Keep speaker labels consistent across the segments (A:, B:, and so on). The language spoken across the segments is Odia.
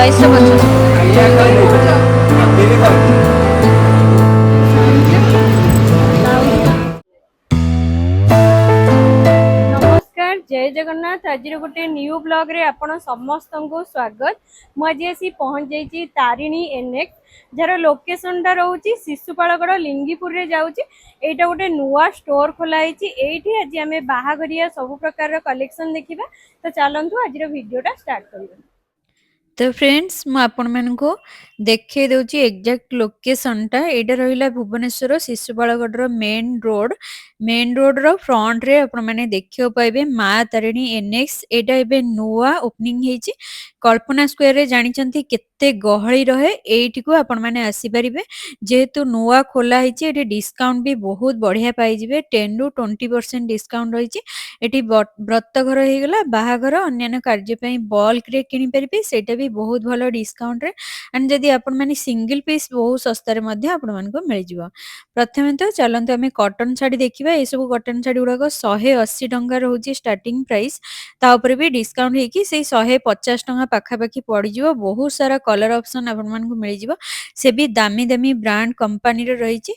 A: ଚଏସ୍ର କରୁଛନ୍ତି। नमस्कार जय जगन्नाथ आज गोटे न्यू ब्लॉग रे आपण समस्त को स्वागत। मुझे आसी पहुंच जाइए तारिणी एनएक्स जार लोकेशन टा रोचे शिशुपालगढ़ लिंगीपुर रे जाऊँगी। एटा गोटे नुआ स्टोर खोलाई एठी आज आम बाहाघरिया सब प्रकार कलेक्शन देखा। तो चलतु आज वीडियोटा स्टार्ट करिया। तो फ्रेंड्स मु आपण मानको देखे दउची एग्जैक्ट लोकेशन टा एटा रहिला भुवनेश्वर शिशुपालगढ़ मेन रोड रो फ्रंट रे आपण माने देखियो पाइबे माँ तारिणी एनएक्स। एटा एबे नुआ ओपनिंग हेची कल्पना स्क्वायर रे जानिचंती केते गहली रहे एठी को आपण माने आसी परिबे। जेहेतु नुआ खोला हेची एठी डिस्काउंट भी बहुत बढ़िया पाई जिवे 10 रु 20% डिस्काउंट रहिची। एठी व्रत घर हे गला बाहाघर अन्य कार्य पई बल्क रे किनि परिबे सेटा भी बहुत भलो डिस्काउंट रे। एंड जदी आपण माने सिंगल पीस बहुत सस्ता रे मध्ये आपण मानको मिल जिवो। प्रथमे तो चलंतु आमे कॉटन साड़ी देखिबा। ए सब कॉटन साड़ी गुड़ाक 180 टंका रोची स्टार्टिंग प्राइस। ता ऊपर भी डिस्काउंट हेकी से 150 टंका पाखापाखी पड़ जिवो। बहुत सारा कलर ऑप्शन आपण मानको मिल जिवो से भी दामी दामी ब्रांड कंपनी रे रहिची।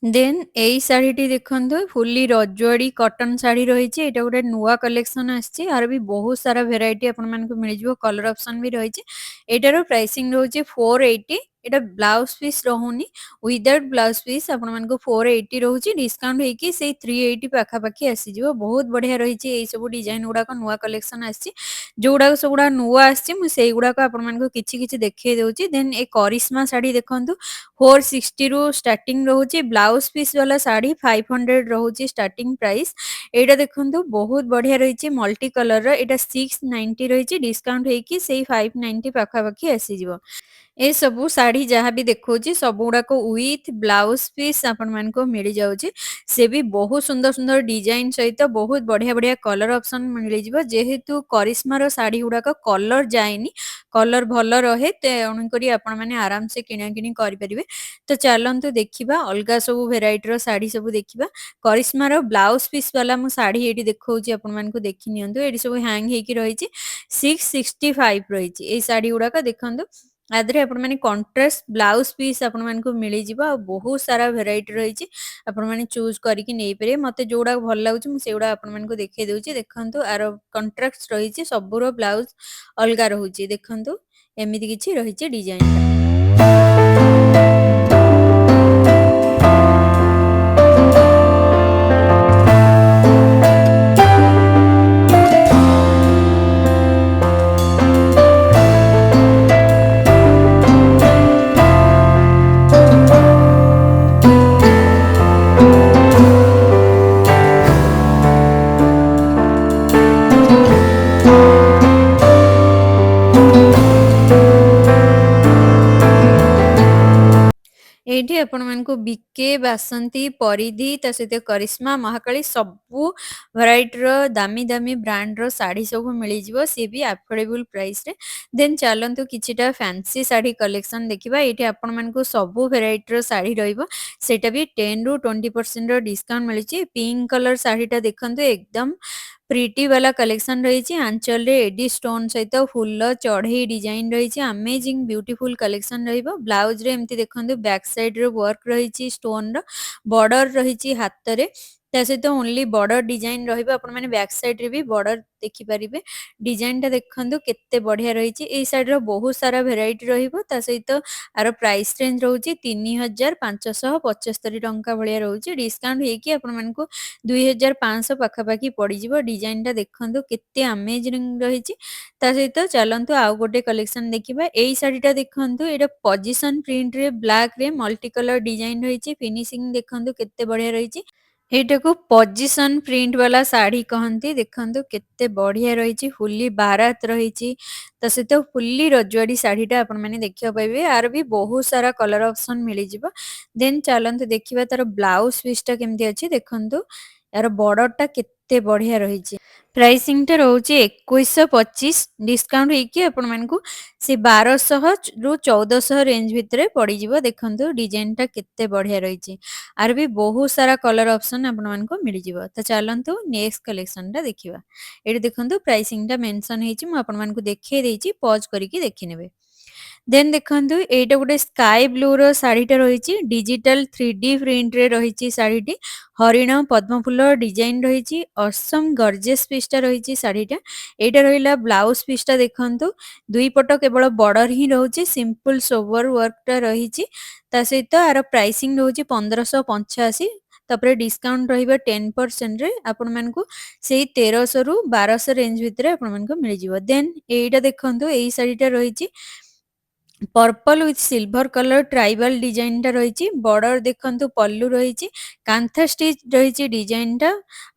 A: देन एई शाढ़ीटी देखंतु फुल्ली रजवाड़ी कॉटन शाढ़ी रहिची। एटा गोटे नुआ कलेक्शन आछि आर भी बहुत सारा वेराइटी आपण मानको मिल जिवो। कलर ऑप्शन भी रहिची। एटारो प्राइसिंग रहउची 480। एटा ब्लाउज पीस रहउनी विदाउट ब्लाउज पीस आपण मानको 480 रहउची। डिस्काउंट हेकी से 380 पाखा पाखी आसी जिवो। बहुत बढ़िया रहिची एई सब डिजाइन गुडा नुआ कलेक्शन आछि जोडा सबुडा नुआ आछि। मु सेई गुडा आपण मानको किछि किछि देखै दउची। देन ए करिश्मा शाढ़ी देखंतु 460 रु स्टार्टिंग रहउची। ब्लाउज पीस वाला साड़ी 500 रहउची स्टार्टिंग प्राइस। एटा देखंतु बहुत बढ़िया रहिची मल्टी कलर रो। एटा 690 रहिची डिस्काउंट हेकी से 590 पाखा पाखी आसी जिवो। ए सबु साड़ी जहाँ भी देखौची सब गुड़ाक विथ ब्लाउज पीस आपण मानको मिल जाउची। से भी बहुत सुंदर सुंदर डिजाइन सहित बहुत बढ़िया बढ़िया कलर ऑप्शन मिल जिवो। जेहेतु करिश्मा रो साड़ी गुड़ाक कलर जाएनी कलर भलो रहे तेणुकरी आपण माने आराम से किना किनी करि परिबे। तो चलंतु देखिबा अलगा सब वेराइटी रो साड़ी सब देखिबा। करिश्मा रो ब्लाउज पीस वाला मु साड़ी एठी देखौची आपण मानको देखि नियंतु। एठी सब हैंग हेकी रहिची 665 रहिची। ए साड़ी गुड़ाक देखंतु आदरे आपण माने कॉन्ट्रास्ट ब्लाउज पीस आपण मानको मिली जिवो। आ बहुत सारा वेराइटी रहिची आपण माने चूज करिकि नै परिबे। मते जोडा भल लागुची मु सेउडा आपण मानको देखै दउची। देखंतु आरो कॉन्ट्रास्ट रहिची सबुरो ब्लाउज अलगा रहउची। देखंतु एमिति किछि रहिची डिजाइन। एठी आपण मानको बीके बासंती परिधि ता सहित करिश्मा महाकाली सबु वैरायटी रो दामी दामी ब्रांड रो साड़ी सब मिली जिवो। से भी अफोर्डेबल प्राइस रे। देन चलंतु किछिटा फैंसी साड़ी कलेक्शन देखिबा। एठी आपण मानको सबु वैरायटी रो साड़ी रहइबो। सेटा भी 10 रु 20% रो डिस्काउंट मिलिची। पिंक कलर साड़ीटा देखंतु एकदम प्रीटी वाला कलेक्शन रही। आंचल रे एडी स्टोन सहित फुल चढ़ई डिजाइन रही। अमेजिंग ब्यूटीफुल कलेक्शन रहिबो। ब्लाउज रे एमती देखंतु बैक साइड रे वर्क रही स्टोन रो बॉर्डर रही हाथ रे। ता सहित ओनली बॉर्डर डिजाइन रहिबो। आपण माने बैक साइड रे भी बॉर्डर देखि परिबे। डिजाइन टा देखंतु केते बढ़िया रही। ए साइड रो बहुत सारा वेराइटी रहिबो। ता सहित आरो प्राइस रेंज रहउची 3575 टंका भलिया रहउची। डिस्काउंट हेकी आपण मानको 2500 पाखापाखी पड़ी जिवो। डिजाइन टा देखंतु केते अमेजिंग रहिची। ता सहित चलंतु आउ गोटे कलेक्शन देखिबा। एई साड़ीटा देखंतु एटा पोजीशन प्रिंट रे ब्लैक रे मल्टी कलर डिजाइन रहिची। फिनिशिंग देखंतु केते बढ़िया रहिची। एटा को पोजीशन प्रिंट वाला साड़ी कहंती। देखंतु केते बढ़िया रहिची फुल्ली बारात रहिची। ता सहित फुल्ली रजवाड़ी साड़ीटा आपण माने देखियो पाइबे। आर भी बहुत सारा कलर ऑप्शन मिली जिवो। देन चलंतु देखिबा तार ब्लाउज पीसटा केमती अछि देखंतु। यार बॉर्डर टा केते बढ़िया रहिची। प्राइसिंग टा रहउची 2125 डिस्काउंट हेकी आपण मानकू से 1200 रु 1400 रेंज भितरे पड़ी जिवो। देखंतु डिजाइन टा केते बढ़िया रहिची। आर भी बहुत सारा कलर ऑप्शन आपण मानकू मिल जिवो। तो चलंतु नेक्स्ट कलेक्शन टा देखिबा। एठी देखंतु प्राइसिंग टा मेंशन हेची। मु आपण मानकू देखै देइची पॉज करिकि देखि नेबे। ଦେନ୍ ଦେଖନ୍ତୁ ଏଇଟା ଗୋଟେ ସ୍କାଏ ବ୍ଲୁ ର ଶାଢୀଟା ରହିଛି ଡିଜିଟାଲ 3D ପ୍ରିଣ୍ଟ ରେ ରହିଛି ଶାଢୀଟି ହରିଣ ପଦ୍ମଫୁଲ ଡିଜାଇନ ରହିଛି ଅସମ ଗର୍ଜିୟସ୍ ପିସ୍ ଟା ରହିଛି ଶାଢୀଟା ଏଇଟା ରହିଲା ବ୍ଲାଉଜ ପିସ୍ ଟା ଦେଖନ୍ତୁ ଦୁଇ ପଟ କେବଳ ବର୍ଡର ହିଁ ରହୁଛି ସିମ୍ପଲ ସୋବର ୱାର୍କ ଟା ରହିଛି ତା ସହିତ ଆର ପ୍ରାଇସିଂ ରହୁଛି 1585 ତାପରେ ଡିସକାଉଣ୍ଟ ରହିବ 10% ରେ ଆପଣମାନଙ୍କୁ ସେଇ 1300 ରୁ 1200 ରେଞ୍ଜ ଭିତରେ ଆପଣମାନଙ୍କୁ ମିଳିଯିବ ଦେନ୍ ଏଇଟା ଦେଖନ୍ତୁ ଏଇ ଶାଢୀଟା ରହିଛି purple with silver colour tribal design टा रही बॉर्डर देखंतु पल्लू रही कांथा स्टिच रही डिजाइन टा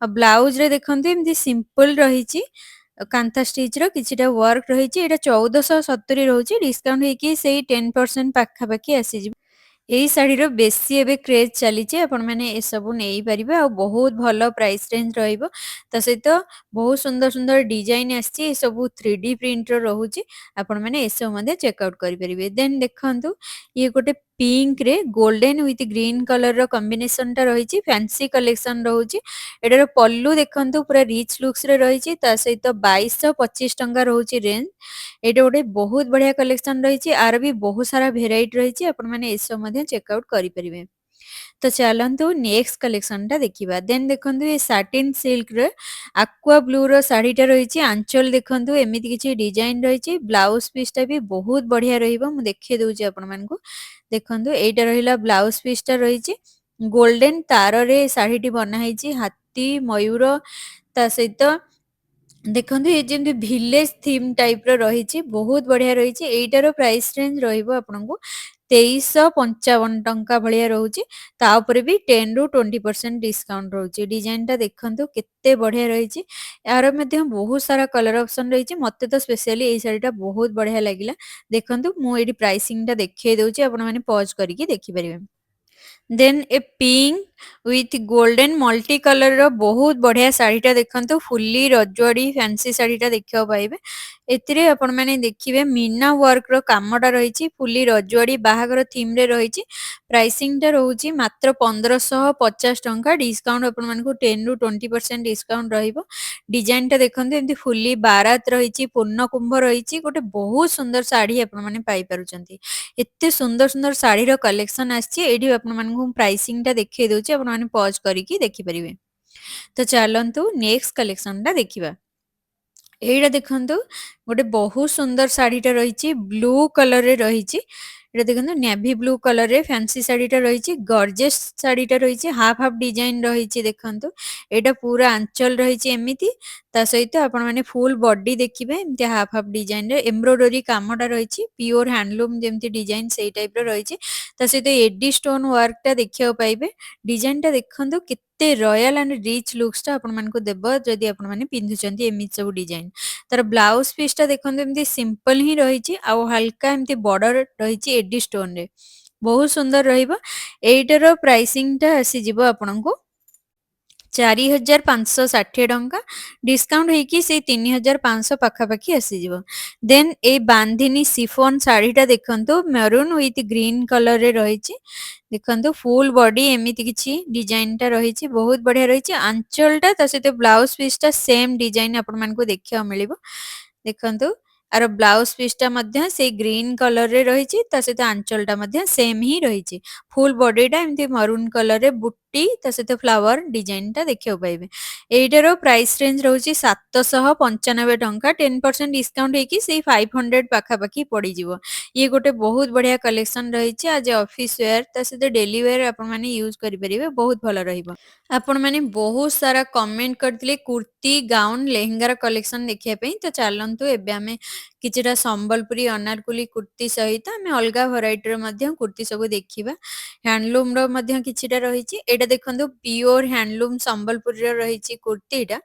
A: ब्लाउज रे देखंतु एमती सिंपल रही कांथा स्टिच रो किछिटा वर्क रही 1470 रोचे डिस्काउंट होइकी सेई 10% पाखापाखि आसी एई ଶାଢ଼ୀର ବେଶୀ ଏବେ କ୍ରେଜ୍ ଚାଲିଛି ଆପଣମାନେ ଏସବୁ ନେଇପାରିବେ ଆଉ ବହୁତ ଭଲ ପ୍ରାଇସ୍ ରେଞ୍ଜ ରହିବ ତା ସହିତ ବହୁତ ସୁନ୍ଦର ସୁନ୍ଦର ଡିଜାଇନ ଆସିଛି ଏସବୁ 3D ପ୍ରିଣ୍ଟର ରହୁଛି ଆପଣମାନେ ଏସବୁ ମଧ୍ୟ ଚେକଆଉଟ୍ କରିପାରିବେ ଦେନ୍ ଦେଖନ୍ତୁ ଇଏ ଗୋଟେ ପିଙ୍କରେ ଗୋଲ୍ଡେନ ୱିଥ ଗ୍ରୀନ କଲରର କମ୍ବିନେସନଟା ରହିଛି ଫ୍ୟାନ୍ସି କଲେକ୍ସନ ରହୁଛି ଏଟାର ପଲ୍ଲୁ ଦେଖନ୍ତୁ ପୁରା ରିଚ୍ ଲୁକ୍ସରେ ରହିଛି ତା ସହିତ 2225 ଟଙ୍କା ରହୁଛି ରେଞ୍ଜ ଏଇଟା ଗୋଟେ ବହୁତ ବଢିଆ କଲେକ୍ସନ ରହିଛି ଆର ବି ବହୁତ ସାରା ଭେରାଇଟି ରହିଛି ଆପଣମାନେ ଏସବୁ ମଧ୍ୟ ଚେକଆଉଟ୍ କରିପାରିବେ ତ ଚାଲନ୍ତୁ ନେକ୍ସଟ କଲେକ୍ସନ ଟା ଦେଖିବା ଦେନ୍ ଦେଖନ୍ତୁ ଏ ସାଟିନ ସିଲ୍କ ର ଆକ୍ୱା ବ୍ଲୁ ର ଶାଢୀଟା ରହିଛି ଆଞ୍ଚଲ ଦେଖନ୍ତୁ ଏମିତି କିଛି ଡିଜାଇନ ରହିଛି ବ୍ଲାଉଜ ପିସ୍ ଟା ବି ବହୁତ ବଢିଆ ରହିବ ମୁଁ ଦେଖେଇ ଦଉଛି ଆପଣମାନଙ୍କୁ ଦେଖନ୍ତୁ ଏଇଟା ରହିଲା ବ୍ଲାଉଜ ପିସ୍ ଟା ରହିଛି ଗୋଲ୍ଡେନ ତାରରେ ଶାଢୀଟି ବନା ହେଇଛି ହାତୀ ମୟୂର ତା ସହିତ ଦେଖନ୍ତୁ ଏ ଯେମିତି ଭିଲେଜ ଥିମ୍ ଟାଇପ ର ରହିଛି ବହୁତ ବଢିଆ ରହିଛି ଏଇଟାର ପ୍ରାଇସ୍ ରେଞ୍ଜ ରହିବ ଆପଣଙ୍କୁ 2355 ଟଙ୍କା ଭଳିଆ ରହୁଛି ତା ଉପରେ ବି 10 ରୁ 20% ଡିସକାଉଣ୍ଟ ରହୁଛି ଡିଜାଇନ ଟା ଦେଖନ୍ତୁ କେତେ ବଢିଆ ରହିଛି ଏହାର ମଧ୍ୟ ବହୁତ ସାରା କଲର ଅପସନ ରହିଛି ମତେ ତ ସ୍ପେଶିଆଲି ଏଇ ଶାଢୀଟା ବହୁତ ବଢିଆ ଲାଗିଲା ଦେଖନ୍ତୁ ମୁଁ ଏଇଠି ପ୍ରାଇସିଂ ଟା ଦେଖେଇ ଦଉଛି ଆପଣମାନେ ପଜ କରିକି ଦେଖିପାରିବେ then a pink with golden multi colour ର ବହୁତ ବଢିଆ ଶାଢୀଟା ଦେଖନ୍ତୁ ଫୁଲି ରଜୁଆଡି ଫ୍ୟାନ୍ସି ଶାଢୀଟା ଦେଖିବାକୁ ପାଇବେ ଏଥିରେ ଆପଣମାନେ ଦେଖିବେ ମିନା ୱାର୍କ ର କାମଟା ରହିଛି ଫୁଲି ରଜୁଆଡି ବାହାଘର ଥିମ ରେ ରହିଛି ପ୍ରାଇସିଂ ଟା ରହୁଛି ମାତ୍ର 1550 ଟଙ୍କା ଡିସକାଉଣ୍ଟ ଆପଣମାନଙ୍କୁ 10 ରୁ 20% ଡିସକାଉଣ୍ଟ ରହିବ ଡିଜାଇନ ଟା ଦେଖନ୍ତୁ ଏମିତି ଫୁଲି ବାରାତ ରହିଛି ପୂର୍ଣ୍ଣ କୁମ୍ଭ ରହିଛି ଗୋଟେ ବହୁତ ସୁନ୍ଦର ଶାଢୀ ଆପଣମାନେ ପାଇପାରୁଛନ୍ତି ଏତେ ସୁନ୍ଦର ସୁନ୍ଦର ଶାଢୀର କଲେକ୍ସନ ଆସିଛି ଏଇଠି ଆପଣମାନଙ୍କୁ ପ୍ରାଇସିଂ ଟା ଦେଖେଇ ଦଉଛି ଆପଣମାନେ ପଜ କରିକି ଦେଖିପାରିବେ ତ ଚାଲନ୍ତୁ ନେକ୍ସଟ କଲେକ୍ସନ ଟା ଦେଖିବା ଏଇଟା ଦେଖନ୍ତୁ ଗୋଟେ ବହୁତ ସୁନ୍ଦର ଶାଢୀଟା ରହିଛି ବ୍ଲୁ କଲରରେ ରହିଛି ଏଇଟା ଦେଖନ୍ତୁ ନେଭି ବ୍ଲୁ କଲରରେ ଫ୍ୟାନ୍ସି ଶାଢୀଟା ରହିଛି ଗର୍ଜେସ୍ ଶାଢୀଟା ରହିଛି ହାଫ ହାଫ ଡିଜାଇନ ରହିଛି ଦେଖନ୍ତୁ ଏଇଟା ପୁରା ଆଞ୍ଚଲ ରହିଛି ଏମିତି ତା ସହିତ ଆପଣମାନେ ଫୁଲ ବଡି ଦେଖିବେ ଏମିତି ହାଫ ହାଫ ଡିଜାଇନରେ ଏମ୍ବ୍ରୋଡୋରୀ କାମଟା ରହିଛି ପିଓର ହ୍ୟାଣ୍ଡଲୁମ ଯେମିତି ଡିଜାଇନ ସେଇ ଟାଇପର ରହିଛି ତା ସହିତ ଏଡି ଷ୍ଟୋନ ୱାର୍କ ଟା ଦେଖିବାକୁ ପାଇବେ ଡିଜାଇନ ଟା ଦେଖନ୍ତୁ କେତେ ରୟାଲ ଆଣ୍ଡ ରିଚ୍ ଲୁକ୍ସ ଟା ଆପଣମାନଙ୍କୁ ଦେବ ଯଦି ଆପଣମାନେ ପିନ୍ଧୁଛନ୍ତି ଏମିତି ସବୁ ଡିଜାଇନ ତାର ବ୍ଲାଉଜ ପିସ୍ ଟା ଦେଖନ୍ତୁ ଏମିତି ସିମ୍ପଲ ହିଁ ରହିଛି ଆଉ ହାଲକା ଏମିତି ବର୍ଡର ରହିଛି ଏଡି ଷ୍ଟୋନ ରେ ବହୁତ ସୁନ୍ଦର ରହିବ ଏଇଟାର ପ୍ରାଇସିଂ ଟା ଆସିଯିବ ଆପଣଙ୍କୁ 4560 ଟଙ୍କା ଡିସକାଉଣ୍ଟ ହେଇକି ସେଇ 3500 ପାଖାପାଖି ଆସିଯିବ ଦେନ୍ ଏଇ ବାନ୍ଧିନୀ ସିଫୋନ ଶାଢୀଟା ଦେଖନ୍ତୁ ମେରୁନ୍ ୱିଥ ଗ୍ରୀନ କଲରରେ ରହିଛି ଦେଖନ୍ତୁ ଫୁଲ ବଡି ଏମିତି କିଛି ଡିଜାଇନ ଟା ରହିଛି ବହୁତ ବଢିଆ ରହିଛି ଆଞ୍ଚଲଟା ତା ସହିତ ବ୍ଲାଉଜ ପିସ୍ ଟା ସେମ ଡିଜାଇନ ଆପଣମାନଙ୍କୁ ଦେଖିବାକୁ ମିଳିବ ଦେଖନ୍ତୁ ଆର ବ୍ଲାଉଜ ପିସ୍ ଟା ମଧ୍ୟ ସେଇ ଗ୍ରୀନ କଲରରେ ରହିଛି ତା ସହିତ ଆଞ୍ଚଲଟା ମଧ୍ୟ ସେମ ହିଁ ରହିଛି ଫୁଲ ବଡିଟା ଏମିତି ମରୁନ କଲରରେ ବୁଟି ତା ସହିତ ଫ୍ଲାୱାର ଡିଜାଇନ ଟା ଦେଖିବାକୁ ପାଇବେ ଏଇଟାର ପ୍ରାଇସ୍ ରେଞ୍ଜ ରହୁଛି 795 ଟଙ୍କା 10% ଡିସକାଉଣ୍ଟ ହେଇକି ସେଇ 500 ପାଖାପାଖି ପଡିଯିବ ଇଏ ଗୋଟେ ବହୁତ ବଢିଆ କଲେକ୍ସନ ରହିଛି ଆଜି ଅଫିସ ୱେୟାର ତା ସହିତ ଡେଲି ୱେୟାର ଆପଣମାନେ ୟୁଜ କରିପାରିବେ ବହୁତ ଭଲ ରହିବ ଆପଣମାନେ ବହୁତ ସାରା କମେଣ୍ଟ କରିଥିଲେ କୁର୍ତ୍ତୀ ଗାଉନ ଲେହେଙ୍ଗାର କଲେକ୍ସନ ଦେଖିବା ପାଇଁ ତ ଚାଲନ୍ତୁ ଏବେ ଆମେ କିଛିଟା ସମ୍ବଲପୁରୀ ଅନାରକୁଲି କୁର୍ତ୍ତୀ ସହିତ ଆମେ ଅଲଗା ଭେରାଇଟିର ମଧ୍ୟ କୁର୍ତ୍ତୀ ସବୁ ଦେଖିବା ହ୍ୟାଣ୍ଡଲୁମ ର ମଧ୍ୟ କିଛିଟା ରହିଛି ଏଇଟା ଦେଖନ୍ତୁ ପିଓର ହ୍ୟାଣ୍ଡଲୁମ ସମ୍ବଲପୁରୀର ରହିଛି କୁର୍ତ୍ତୀଟା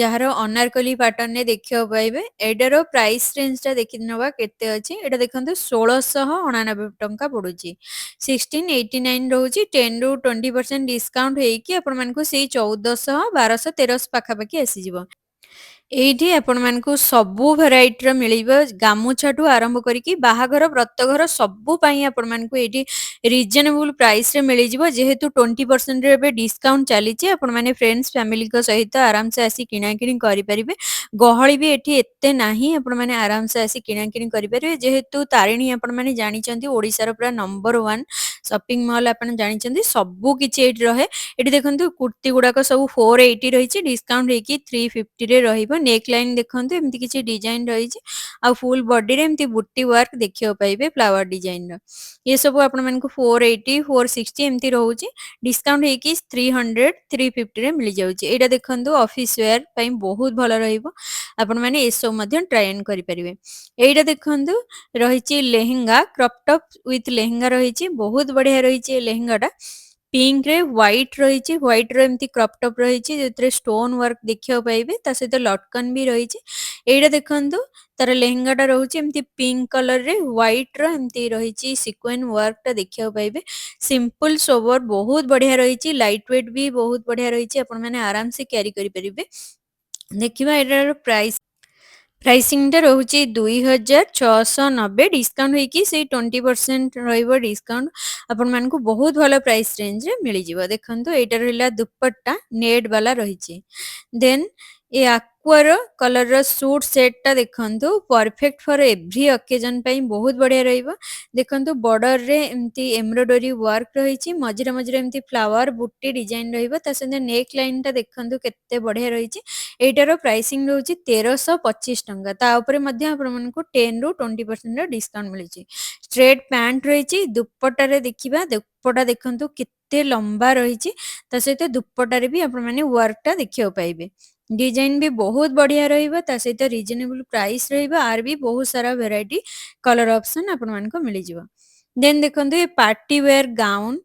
A: ଯାହାର ଅନାରକଲି ପାଟର୍ନ ରେ ଦେଖିବାକୁ ପାଇବେ ଏଇଟାର ପ୍ରାଇସ୍ ରେଞ୍ଜ ଟା ଦେଖି ନେବା କେତେ ଅଛି ଏଇଟା ଦେଖନ୍ତୁ 1699 ଟଙ୍କା ପଡୁଛି 1689 ରହୁଛି 10 ରୁ 20% ଡିସକାଉଣ୍ଟ ହେଇକି ଆପଣମାନଙ୍କୁ ସେଇ 1400 1200 1300 ପାଖାପାଖି ଆସିଯିବ ଏଇଠି ଆପଣମାନଙ୍କୁ ସବୁ ଭେରାଇଟିର ମିଳିବ ଗାମୁଛାଠୁ ଆରମ୍ଭ କରିକି ବାହାଘର ବ୍ରତଘର ସବୁ ପାଇଁ ଆପଣମାନଙ୍କୁ ଏଇଠି ରିଜନେବୁଲ ପ୍ରାଇସରେ ମିଳିଯିବ ଯେହେତୁ 20% ଏବେ ଡିସକାଉଣ୍ଟ ଚାଲିଛି ଆପଣମାନେ ଫ୍ରେଣ୍ଡସ୍ ଫ୍ୟାମିଲିଙ୍କ ସହିତ ଆରାମସେ ଆସି କିଣାକିଣି କରିପାରିବେ ଗହଳି ବି ଏଠି ଏତେ ନାହିଁ ଆପଣମାନେ ଆରାମସେ ଆସି କିଣାକିଣି କରିପାରିବେ ଯେହେତୁ ତାରିଣୀ ଆପଣମାନେ ଜାଣିଛନ୍ତି ଓଡ଼ିଶାର ପୁରା ନମ୍ବର 1 ସପିଂ ମଲ୍ ଆପଣ ଜାଣିଛନ୍ତି ସବୁ କିଛି ଏଇଠି ରହେ ଏଠି ଦେଖନ୍ତୁ କୁର୍ତ୍ତୀ ଗୁଡାକ ସବୁ 480 ରହିଛି ଡିସକାଉଣ୍ଟ ହେଇକି 350 ରେ ରହିବ ନେକ୍ ଲାଇନ ଦେଖନ୍ତୁ ଏମିତି କିଛି ଡିଜାଇନ ରହିଛି ଆଉ ଫୁଲ ବଡିରେ ଏମିତି ବୁଟି ୱାର୍କ ଦେଖିବାକୁ ପାଇବେ ଫ୍ଲାୱାର ଡିଜାଇନର ये ସବୁ ଆପଣମାନଙ୍କୁ 480 460 ଏମିତି ରହୁଛି ଡିସକାଉଣ୍ଟ ହେଇକି 300 350 ରେ ମିଳିଯାଉଛି ଏଇଟା ଦେଖନ୍ତୁ ଅଫିସ ୱେୟାର ପାଇଁ ବହୁତ ଭଲ ରହିବ ଆପଣମାନେ ଏସବୁ ମଧ୍ୟ ଟ୍ରାଏ କରିପାରିବେ ଏଇଟା ଦେଖନ୍ତୁ ରହିଛି lehenga crop top with lehenga ରହିଛି ବହୁତ ବଢିଆ ରହିଛି ଏ ଲେହେଙ୍ଗାଟା ପିଙ୍କ ରେ ହ୍ୱାଇଟ ରହିଛି ହ୍ୱାଇଟ ର ଏମିତି କ୍ରପ୍ ଟପ୍ ରହିଛି ଯୋଉଥିରେ ଷ୍ଟୋନ ୱାର୍କ ଦେଖିବାକୁ ପାଇବେ ତା ସହିତ ଲଟକନ ବି ରହିଛି ଏଇଟା ଦେଖନ୍ତୁ ତାର ଲେହେଙ୍ଗା ଟା ରହୁଛି ଏମିତି ପିଙ୍କ କଲର ରେ ହ୍ୱାଇଟ ର ଏମିତି ରହିଛି ସିକ୍ୱେନ୍ସ ୱାର୍କ ଟା ଦେଖିବାକୁ ପାଇବେ ସିମ୍ପଲ ସୋବର ବହୁତ ବଢିଆ ରହିଛି ଲାଇଟ ୱେଟ ବି ବହୁତ ବଢିଆ ରହିଛି ଆପଣ ମାନେ ଆରାମ ସେ କ୍ୟାରି କରିପାରିବେ ଦେଖିବା ଏଟାର ପ୍ରାଇସିଂଟା ରହୁଛି 2690 ଡିସକାଉଣ୍ଟ ହେଇକି ସେଇ 20% ରହିବ ଡିସକାଉଣ୍ଟ ଆପଣମାନଙ୍କୁ ବହୁତ ଭଲ ପ୍ରାଇସ୍ ରେଞ୍ଜରେ ମିଳିଯିବ ଦେଖନ୍ତୁ ଏଇଟା ରହିଲା ଦୁପଟ୍ଟା ନେଟ୍ ବାଲା ରହିଛି ଦେନ୍ ଏ ଆକ୍ୱାର କଲରର ସୁଟ୍ ସେଟଟା ଦେଖନ୍ତୁ ପରଫେକ୍ଟ ଫର ଏଭ୍ରି ଅକେଜନ ପାଇଁ ବହୁତ ବଢିଆ ରହିବ ଦେଖନ୍ତୁ ବର୍ଡରରେ ଏମିତି ଏମ୍ବ୍ରଏଡରୀ ୱାର୍କ ରହିଛି ମଝିରେ ମଝିରେ ଏମିତି ଫ୍ଲାୱାର ବୁଟି ଡିଜାଇନ ରହିବ ତା ସହିତ ନେକ୍ ଲାଇନଟା ଦେଖନ୍ତୁ କେତେ ବଢିଆ ରହିଛି ଏଇଟାର ପ୍ରାଇସିଂ ରହୁଛି 1325 ଟଙ୍କା ତା ଉପରେ ମଧ୍ୟ ଆପଣମାନଙ୍କୁ 10 ରୁ 20% ଡିସକାଉଣ୍ଟ ମିଳିଛି ଷ୍ଟ୍ରେଟ ପ୍ୟାଣ୍ଟ ରହିଛି ଦୁପଟ୍ଟାରେ ଦେଖିବା ଦୁପଟ୍ଟା ଦେଖନ୍ତୁ କେତେ ଲମ୍ବା ରହିଛି ତା ସହିତ ଦୁପଟ୍ଟାରେ ବି ଆପଣମାନେ ୱାର୍କଟା ଦେଖିବାକୁ ପାଇବେ डिजाइन भी बहुत बढ़िया रहिबा ता सहित रिजनेबल प्राइस रहिबा आर भी बहुत सारा वेराइटी कलर ऑप्शन आपन मान को मिली जिवो देन देखंतु ये party wear gown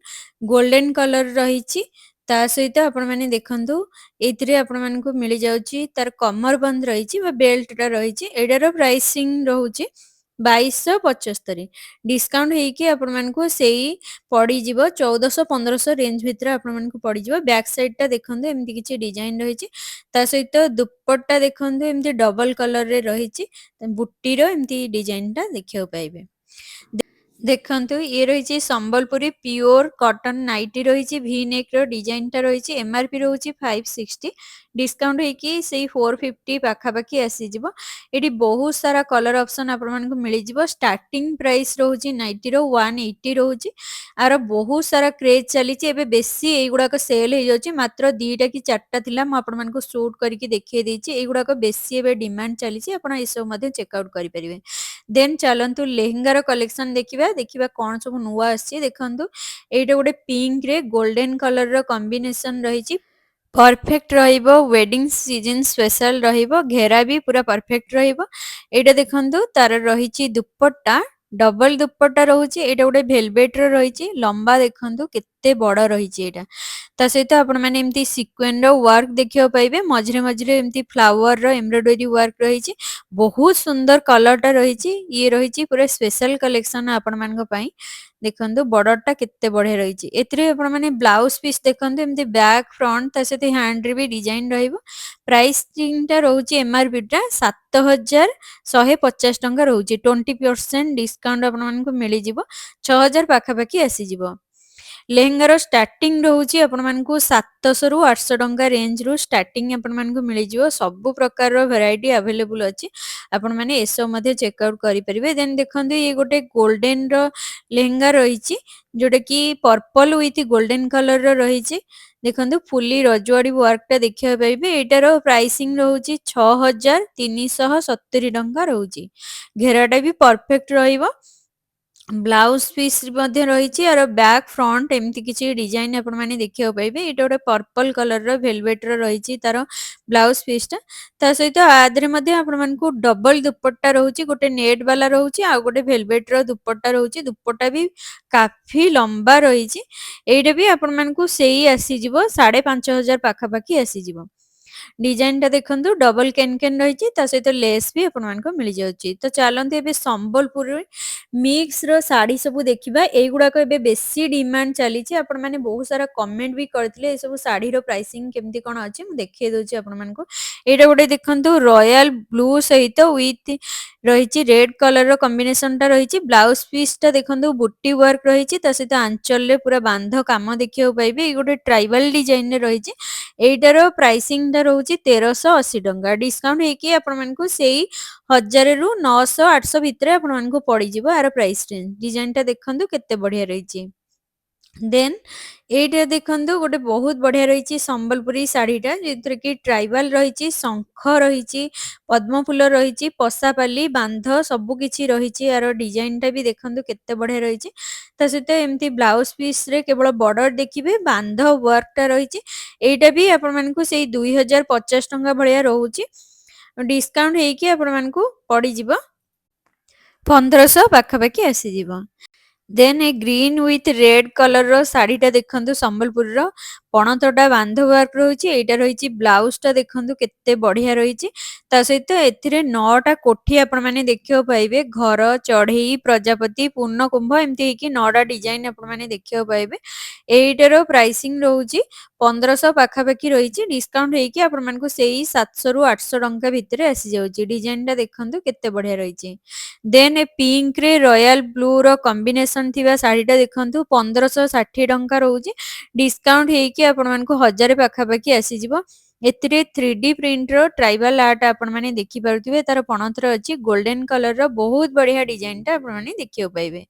A: golden colour रहिछि ता सहित आपण माने देखंतु एथिरे आपण मान को मिली जाउछि तार कमर बंद रहिछि बा बेल्ट टा रहिछि एडार प्राइसिंग रहउछि 2275 डिस्काउंट ହେଇକି ଆପଣ ମାନଙ୍କୁ ସେଇ ପଡିଯିବ 1400 1500 ରେଞ୍ଜ ଭିତରେ ଆପଣ ମାନଙ୍କୁ ପଡିଯିବ ବ୍ୟାକ୍ ସାଇଡ ଟା ଦେଖନ୍ତୁ ଏମିତି କିଛି ଡିଜାଇନ ରହିଛି ତା ସହିତ ଦୁପଟ୍ଟା ଦେଖନ୍ତୁ ଏମିତି ଡବଲ କଲର ରେ ରହିଛି ବୁଟିର ଏମିତି ଡିଜାଇନ ଟା ଦେଖିବାକୁ ପାଇବେ ଦେଖନ୍ତୁ ଇଏ ରହିଛି ସମ୍ବଲପୁରୀ ପିଓର କଟନ ନାଇଟି ରହିଛି ଭି ନେକ୍ ର ଡିଜାଇନ ଟା ରହିଛି ଏମଆରପି ରହୁଛି 560 ଡିସକାଉଣ୍ଟ ହେଇକି ସେଇ 450 ପାଖାପାଖି ଆସିଯିବ ଏଠି ବହୁତ ସାରା କଲର ଅପସନ ଆପଣମାନଙ୍କୁ ମିଳିଯିବ ଷ୍ଟାର୍ଟିଂ ପ୍ରାଇସ୍ ରହୁଛି ନାଇଟିର 180 ରହୁଛି ଆର ବହୁତ ସାରା କ୍ରେଜ ଚାଲିଛି ଏବେ ବେଶୀ ଏଇଗୁଡାକ ସେଲ ହେଇଯାଉଛି ମାତ୍ର 2ଟା କି 4ଟା ଥିଲା ମୁଁ ଆପଣମାନଙ୍କୁ ସୁଟ କରିକି ଦେଖେଇ ଦେଇଛି ଏଇଗୁଡାକ ବେଶୀ ଏବେ ଡିମାଣ୍ଡ ଚାଲିଛି ଆପଣ ଏସବୁ ମଧ୍ୟ ଚେକ ଆଉଟ କରିପାରିବେ ଦେନ୍ ଚାଲନ୍ତୁ ଲେହେଙ୍ଗାର କଲେକ୍ସନ ଦେଖିବା ଦେଖିବା କଣ ସବୁ ନୂଆ ଆସିଛି ଦେଖନ୍ତୁ ଏଇଟା ଗୋଟେ ପିଙ୍କ ରେ ଗୋଲ୍ଡେନ କଲର ର କମ୍ବିନେସନ ରହିଛି परफेक्ट रहिबो वेडिंग सीजन स्पेशल रहिबो घेरा भी पूरा परफेक्ट रहिबो एटा देखंतु तार रहिछि दुपट्टा डबल दुपट्टा रहुछि एटा गोटे वेलवेट रो रहिछि लंबा देखंतु केते बड़ रहिछि एटा ता सहित आपण माने एम्ति सिक्वेन्स रो वर्क देखियो पाइबे मझरे मझरे एम्ति फ्लावर रो एम्ब्रॉयडरी वर्क रहिछि बहुत सुंदर कलर टा रहिछि ये रहिछि पूरा स्पेशल कलेक्शन आपण मानक पई देखंतु बॉर्डर टा केते बढ़िया रहिछि एथिरे आपण माने ब्लाउज पीस देखंतु एम्ति बैक फ्रंट ता सहित हैंड रे भी डिजाइन रहइबो प्राइसिंग टा रहउछि एमआरपी टा 7150 टंका रहउछि 20% डिस्काउंट आपण मानक मिलि जिवो 6000 पाखा पाखी आसी जिवो लेहेंगार स्टार्टिंग रहउछि आपण मानकु 700 रु 800 टंका रेंज रु स्टार्टिंग आपण मानकु मिलि जिवो सब प्रकार रो वैरायटी अवेलेबल अछि आपण माने एसो मध्ये चेक आउट करि परिबे देन देखंतु ये गोटे गोल्डन रो लेहेंगा रहिछि जोटा कि पर्पल विथ गोल्डन कलर रो रहिछि देखंतु फुली रजवाड़ी वर्क टा देखिया पाइबे एटार प्राइसिंग रहउछि 6370 टंका रहउछि घेराटा भी परफेक्ट रहिबो ब्लाउज पीस मध्ये रहिछि और बैक फ्रंट एम्ति किछि डिजाइन आपण माने देखिया पाइबे एटा गोटे पर्पल कलर रो वेलवेट रो रहिछि तार ब्लाउज पीस ता ता सहित आदरे मध्ये आपण मानकु डबल दुपट्टा रहउछि गोटे नेट वाला रहउछि आ गोटे वेलवेट रो दुपट्टा रहउछि दुपट्टा भी काफी लंबा रहिछि एइटा भी आपण मानकु सेही आसी जिवो 5500 पाखा पाखी आसी जिवो डिजाइन टा देखंतु डबल कैन कैन रहिछि ता सहित लेस भी आपण मानको मिलि जाउछि तो चालंतु एबे संबलपुर मिक्स रो साड़ी सब देखिबा एगुडा को एबे बेसी डिमांड चली आपण माने बहुत सारा कमेंट भी करथिले ए सब साड़ी रो प्राइसिंग केमती कोन अछि मु देखिए दोछि आपण मानको
B: ଏଇଟା ଗୋଟେ ଦେଖନ୍ତୁ ରୟାଲ ବ୍ଲୁ ସହିତ ୱିଥ ରହିଛି ରେଡ୍ କଲର ର କମ୍ବିନେସନ ଟା ରହିଛି। ବ୍ଲାଉଜ ପିସ୍ ଟା ଦେଖନ୍ତୁ ବୁଟି ୱାର୍କ ରହିଛି, ତା ସହିତ ଆଞ୍ଚଳରେ ପୁରା ବାନ୍ଧ କାମ ଦେଖିବାକୁ ପାଇବେ। ଏଇ ଗୋଟେ ଟ୍ରାଇବାଲ ଡିଜାଇନ ରେ ରହିଛି। ଏଇଟାର ପ୍ରାଇସିଂ ଟା ରହୁଛି 1380 ଟଙ୍କା। ଡିସକାଉଣ୍ଟ ହେଇକି ଆପଣମାନଙ୍କୁ ସେଇ 1000 ରୁ 900 800 ଭିତରେ ଆପଣମାନଙ୍କୁ ପଡିଯିବ ଆର ପ୍ରାଇସ ରେଞ୍ଜ। ଡିଜାଇନ ଟା ଦେଖନ୍ତୁ କେତେ ବଢିଆ ରହିଛି। ଦେନ୍ ଏଇଟା ଦେଖନ୍ତୁ ଗୋଟେ ବହୁତ ବଢିଆ ରହିଛି ସମ୍ବଲପୁରୀ ଶାଢୀଟା, ଯୋଉଥିରେ କି ଟ୍ରାଇବାଲ ରହିଛି, ଶଙ୍ଖ ରହିଛି, ପଦ୍ମ ଫୁଲ ରହିଛି, ପଶାପାଲି ବାନ୍ଧ ସବୁ କିଛି ରହିଛି। ଆର ଡିଜାଇନ ଟା ବି ଦେଖନ୍ତୁ କେତେ ବଢିଆ ରହିଛି। ତା ସହିତ ଏମିତି ବ୍ଲାଉଜ ପିସ୍ ରେ କେବଳ ବର୍ଡର ଦେଖିବେ, ବାନ୍ଧ ୱାର୍କ ଟା ରହିଛି। ଏଇଟା ବି ଆପଣମାନଙ୍କୁ ସେଇ 2050 ଟଙ୍କା ଭଳିଆ ରହୁଛି। ଡିସକାଉଣ୍ଟ ହେଇକି ଆପଣମାନଙ୍କୁ ପଡିଯିବ 1500 ପାଖାପାଖି ଆସିଯିବ। ଦେନ୍ ଏ ଗ୍ରୀନ ୱିଥ ରେଡ୍ କଲର ର ଶାଢୀଟା ଦେଖନ୍ତୁ ସମ୍ବଲପୁରର, ପଣତଟା ବାନ୍ଧ ୱାର୍କ ରହୁଛି। ଏଇଟା ରହିଛି ବ୍ଲାଉଜ ଟା ଦେଖନ୍ତୁ କେତେ ବଢିଆ ରହିଛି। ତା ସହିତ ଏଥିରେ 9ଟା କୋଠି ଆପଣ ମାନେ ଦେଖିବାକୁ ପାଇବେ। ଘର, ଚଢେଇ, ପ୍ରଜାପତି, ପୂର୍ଣ୍ଣ କୁମ୍ଭ ଏମିତି ହେଇକି 9ଟା ଡିଜାଇନ ଆପଣ ମାନେ ଦେଖିବାକୁ ପାଇବେ। ଏଇଟାର ପ୍ରାଇସିଂ ରହୁଛି 1500 ପାଖାପାଖି ରହିଛି। ଡିସକାଉଣ୍ଟ ହେଇକି ଆପଣମାନଙ୍କୁ ସେଇ 700 ରୁ 800 ଟଙ୍କା ଭିତରେ ଆସିଯାଉଛି। ଡିଜାଇନ ଟା ଦେଖନ୍ତୁ କେତେ ବଢିଆ ରହିଛି। ଦେନ୍ ଏ ପିଙ୍କ ରେ ରୟାଲ ବ୍ଲୁ ର କମ୍ବିନେସନ ଥିବା ଶାଢୀଟା ଦେଖନ୍ତୁ 1560 ଟଙ୍କା ରହୁଛି। ଡିସକାଉଣ୍ଟ ହେଇକି ଆପଣମାନଙ୍କୁ 1000 ପାଖାପାଖି ଆସିଯିବ। ଏଥିରେ 3D ପ୍ରିଣ୍ଟ ର ଟ୍ରାଇବାଲ ଆର୍ଟ ଆପଣ ମାନେ ଦେଖିପାରୁଥିବେ। ତାର ପଣତର ଅଛି ଗୋଲ୍ଡେନ କଲର ର ବହୁତ ବଢିଆ ଡିଜାଇନ ଟା ଆପଣ ମାନେ ଦେଖିବାକୁ ପାଇବେ।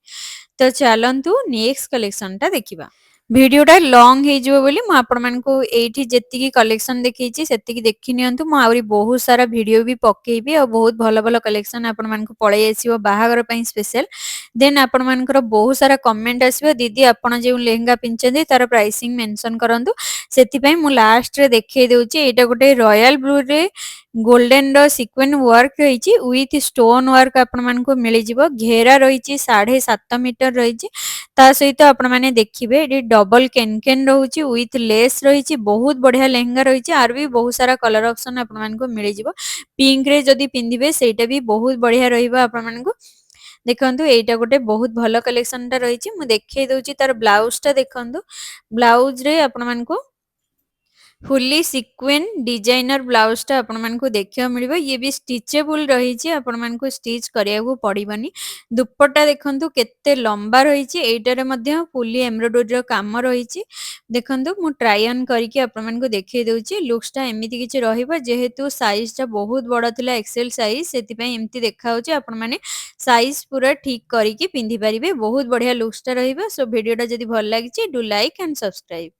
B: ତ ଚାଲନ୍ତୁ ନେକ୍ସଟ କଲେକ୍ସନ ଟା ଦେଖିବା। ଭିଡିଓଟା ଲଙ୍ଗ ହେଇଯିବ ବୋଲି ମୁଁ ଆପଣମାନଙ୍କୁ ଏଇଠି ଯେତିକି କଲେକ୍ସନ ଦେଖେଇଛି ସେତିକି ଦେଖି ନିଅନ୍ତୁ। ମୁଁ ଆହୁରି ବହୁତ ସାରା ଭିଡିଓ ବି ପକେଇବି, ଆଉ ବହୁତ ଭଲ ଭଲ କଲେକ୍ସନ ଆପଣମାନଙ୍କୁ ପଳେଇ ଆସିବ ବାହାଘର ପାଇଁ ସ୍ପେଶାଲ। ଦେନ୍ ଆପଣମାନଙ୍କର ବହୁତ ସାରା କମେଣ୍ଟ ଆସିବ, ଦିଦି ଆପଣ ଯେଉଁ ଲେହେଙ୍ଗା ପିନ୍ଧିଛନ୍ତି ତାର ପ୍ରାଇସିଂ ମେନସନ କରନ୍ତୁ। ସେଥିପାଇଁ ମୁଁ ଲାଷ୍ଟରେ ଦେଖେଇ ଦଉଛି। ଏଇଟା ଗୋଟେ ରୟାଲ ବ୍ଲୁ ରେ ଗୋଲ୍ଡେନ ର ସିକ୍ୱେନ୍ସ ୱାର୍କ ରହିଛି, ୱିଥ ଷ୍ଟୋନ ୱାର୍କ ଆପଣମାନଙ୍କୁ ମିଳିଯିବ। ଘେରା ରହିଛି 7.5 ମିଟର ରହିଛି। ତା ସହିତ ଆପଣ ମାନେ ଦେଖିବେ ଏଠି ଡବଲ କେନ୍ ରହୁଛି, ୱିଥ ଲେସ୍ ରହିଛି। ବହୁତ ବଢିଆ ଲେହେଙ୍ଗା ରହିଛି। ଆର ବି ବହୁତ ସାରା କଲର ଅପସନ ଆପଣମାନଙ୍କୁ ମିଳିଯିବ। ପିଙ୍କ ରେ ଯଦି ପିନ୍ଧିବେ ସେଇଟା ବି ବହୁତ ବଢିଆ ରହିବ ଆପଣମାନଙ୍କୁ। ଦେଖନ୍ତୁ ଏଇଟା ଗୋଟେ ବହୁତ ଭଲ କଲେକ୍ସନ ଟା ରହିଛି। ମୁଁ ଦେଖେଇ ଦଉଛି ତାର ବ୍ଲାଉଜ ଟା ଦେଖନ୍ତୁ। ବ୍ଲାଉଜ ରେ ଆପଣମାନଙ୍କୁ ଫୁଲି ସିକ୍ୱେନ୍ସ ଡିଜାଇନର ବ୍ଲାଉଜ ଟା ଆପଣମାନଙ୍କୁ ଦେଖିବାକୁ ମିଳିବ। ଇଏ ବି ଷ୍ଟିଚେବୁଲ ରହିଛି, ଆପଣମାନଙ୍କୁ ଷ୍ଟିଚ କରିବାକୁ ପଡିବନି। ଦୁପଟ୍ଟା ଦେଖନ୍ତୁ କେତେ ଲମ୍ବା ରହିଛି। ଏଇଟାରେ ମଧ୍ୟ ଫୁଲି ଏମ୍ବ୍ରଏଡରୀ କାମ ରହିଛି। ଦେଖନ୍ତୁ ମୁଁ ଟ୍ରାଇ ଅନ୍ କରିକି ଆପଣମାନଙ୍କୁ ଦେଖେଇ ଦଉଛି। ଲୁକ୍ସ ଟା ଏମିତି କିଛି ରହିବ। ଯେହେତୁ ସାଇଜ ଟା ବହୁତ ବଡ ଥିଲା, ଏକ୍ସେଲ ସାଇଜ, ସେଥିପାଇଁ ଏମିତି ଦେଖା ହଉଛି। ଆପଣ ମାନେ ସାଇଜ ପୁରା ଠିକ କରିକି ପିନ୍ଧି ପାରିବେ। ବହୁତ ବଢିଆ ଲୁକ୍ସ ଟା ରହିବ। ସୋ ଭିଡିଓଟା ଯଦି ଭଲ ଲାଗିଛି ଡୁ ଲାଇକ୍ ଆଣ୍ଡ ସବସ୍କ୍ରାଇବ।